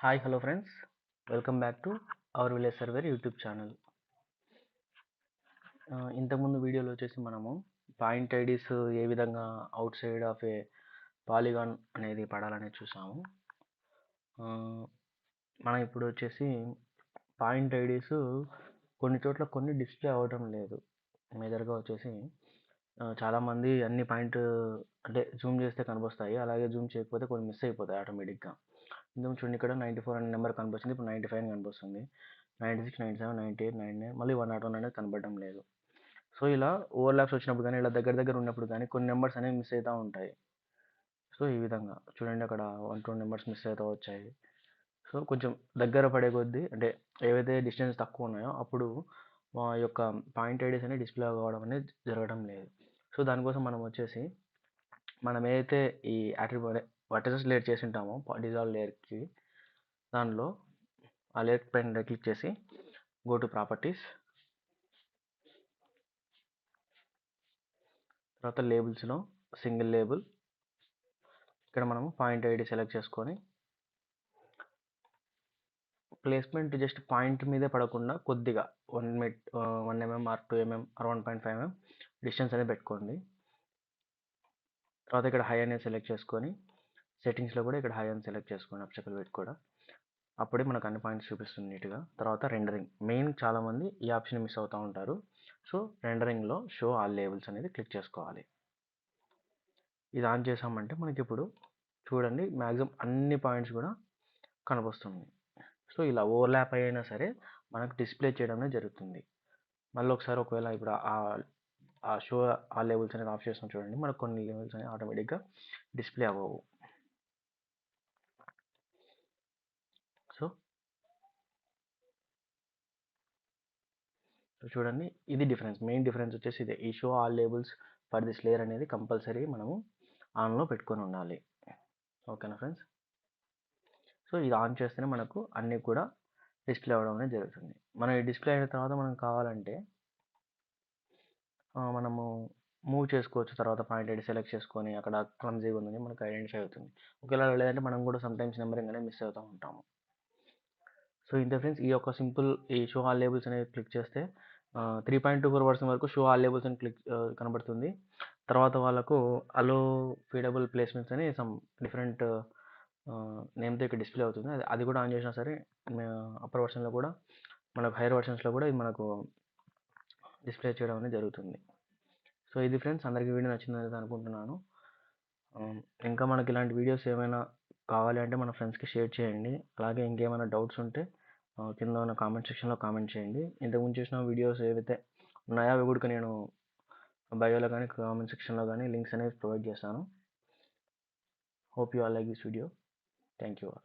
Hi hello friends, welcome back to our village surveyor YouTube channel. ఇంతకుముందు వీడియోలో వచ్చేసి మనము పాయింట్ ఐడీస్ ఏ విధంగా out side of A polygon అనేది పడాలనేది చూసాము. మనం ఇప్పుడు వచ్చేసి పాయింట్ ఐడీస్ కొన్ని చోట్ల కొన్ని డిస్ప్లే అవ్వడం లేదు. మేజర్గా వచ్చేసి చాలామంది అన్ని పాయింట్ అంటే జూమ్ చేస్తే కనిపిస్తాయి, అలాగే జూమ్ చేయకపోతే కొన్ని మిస్ అయిపోతాయి ఆటోమేటిక్గా. ఇందుకు చూడండి, ఇక్కడ 94 అనే నెంబర్ కనిపిస్తుంది, ఇప్పుడు 95 అని కనిపిస్తుంది. 96, 97, 98, 99 మళ్ళీ 101 అనేది కనపడడం లేదు. సో ఇలా ఓవర్లాప్స్ వచ్చినప్పుడు కానీ ఇలా దగ్గర దగ్గర ఉన్నప్పుడు కానీ కొన్ని నెంబర్స్ అనేవి మిస్ అవుతూ ఉంటాయి. సో ఈ విధంగా చూడండి, అక్కడ 1-2 నెంబర్స్ మిస్ అవుతూ వచ్చాయి. సో కొంచెం దగ్గర పడే కొద్దీ అంటే ఏవైతే డిస్టెన్స్ తక్కువ ఉన్నాయో అప్పుడు మా యొక్క పాయింట్ ఐడీస్ అనేది డిస్ప్లే అవ్వడం అనేది జరగడం లేదు. సో దానికోసం మనం వచ్చేసి మనం ఏదైతే ఈ అట్రిబ్యూట్ వర్టిసెస్ లేయర్ చేసి ఉంటామో డిజాల్వ్ లేయర్కి, దానిలో ఆ లేయర్ పైన క్లిక్ చేసి గో టు ప్రాపర్టీస్, తర్వాత లేబుల్స్లో సింగిల్ లేబుల్, ఇక్కడ మనము పాయింట్ ఐడి సెలెక్ట్ చేసుకొని ప్లేస్మెంట్ జస్ట్ పాయింట్ మీదే పడకుండా కొద్దిగా 1 mm or 2 mm or 1.5 mm distance అనేది పెట్టుకోండి. తర్వాత ఇక్కడ హై అనేది సెలెక్ట్ చేసుకొని సెట్టింగ్స్లో కూడా ఇక్కడ హై అని సెలెక్ట్ చేసుకోండి, అబ్స్టకల్ వెయిట్ కూడా. అప్పుడే మనకు అన్ని పాయింట్స్ చూపిస్తుంది నీట్గా. తర్వాత రెండరింగ్, మెయిన్ చాలామంది ఈ ఆప్షన్ మిస్ అవుతూ ఉంటారు. సో రెండరింగ్లో షో ఆల్ లేబుల్స్ అనేది క్లిక్ చేసుకోవాలి. ఇది ఆన్ చేసామంటే మనకి ఇప్పుడు చూడండి మ్యాక్సిమం అన్ని పాయింట్స్ కూడా కనిపిస్తుంది. సో ఇలా ఓవర్లాప్ అయినా సరే మనకు డిస్ప్లే చేయడం జరుగుతుంది. మళ్ళీ ఒకసారి ఒకవేళ ఇప్పుడు ఆ షో ఆ లెవెల్స్ అనేది ఆఫ్ చేస్తాం చూడండి, మనకు కొన్ని లెవెల్స్ అనేవి ఆటోమేటిక్గా డిస్ప్లే అవ్వవు. సో చూడండి, ఇది డిఫరెన్స్, మెయిన్ డిఫరెన్స్ వచ్చేసి ఇదే. ఈ show all labels for this layer అనేది కంపల్సరీ మనము ఆన్లో పెట్టుకొని ఉండాలి. ఓకేనా ఫ్రెండ్స్? సో ఇది ఆన్ చేస్తేనే మనకు అన్నీ కూడా డిస్ప్లే అవ్వడం అనేది జరుగుతుంది. మనం ఈ డిస్ప్లే అయిన తర్వాత మనం కావాలంటే మనము మూవ్ చేసుకోవచ్చు. తర్వాత పాయింట్ ఐడి సెలెక్ట్ చేసుకొని అక్కడ క్లమ్జీగా ఉందని మనకు ఐడెంటిఫై అవుతుంది. ఒకవేళ లేదంటే మనం కూడా సమ్టైమ్స్ నెంబరింగ్ అనేది మిస్ అవుతూ ఉంటాము. సో ఇంతే ఫ్రెండ్స్, ఈ యొక్క సింపుల్ ఈ షో ఆల్ లేబుల్స్ అనేది క్లిక్ చేస్తే 3.24 వరకు షో ఆల్ లేబుల్స్ అని క్లిక్ కనబడుతుంది. తర్వాత వాళ్ళకు అలో ఫీడబుల్ ప్లేస్మెంట్స్ అని సమ్ డిఫరెంట్ నేమ్తో ఇక్కడ డిస్ప్లే అవుతుంది. అది కూడా ఆన్ చేసినా సరే అప్పర్ వర్షన్లో కూడా మనకు హైయర్ వర్షన్స్లో కూడా ఇది మనకు డిస్ప్లే చేయడం అనేది జరుగుతుంది. సో ఇది ఫ్రెండ్స్, అందరికీ వీడియో నచ్చిందని అనుకుంటున్నాను. ఇంకా మనకి ఇలాంటి వీడియోస్ ఏమైనా కావాలి అంటే మన ఫ్రెండ్స్కి షేర్ చేయండి. అలాగే ఇంకేమైనా డౌట్స్ ఉంటే కింద ఉన్న కామెంట్ సెక్షన్లో కామెంట్ చేయండి. ఇంతకుముందు చేసిన వీడియోస్ ఏవైతే ఉన్నాయో అవి కూడా నేను బయోలో కానీ కామెంట్ సెక్షన్లో కానీ లింక్స్ అనేవి ప్రొవైడ్ చేస్తాను. Hope you all like this video. Thank you all.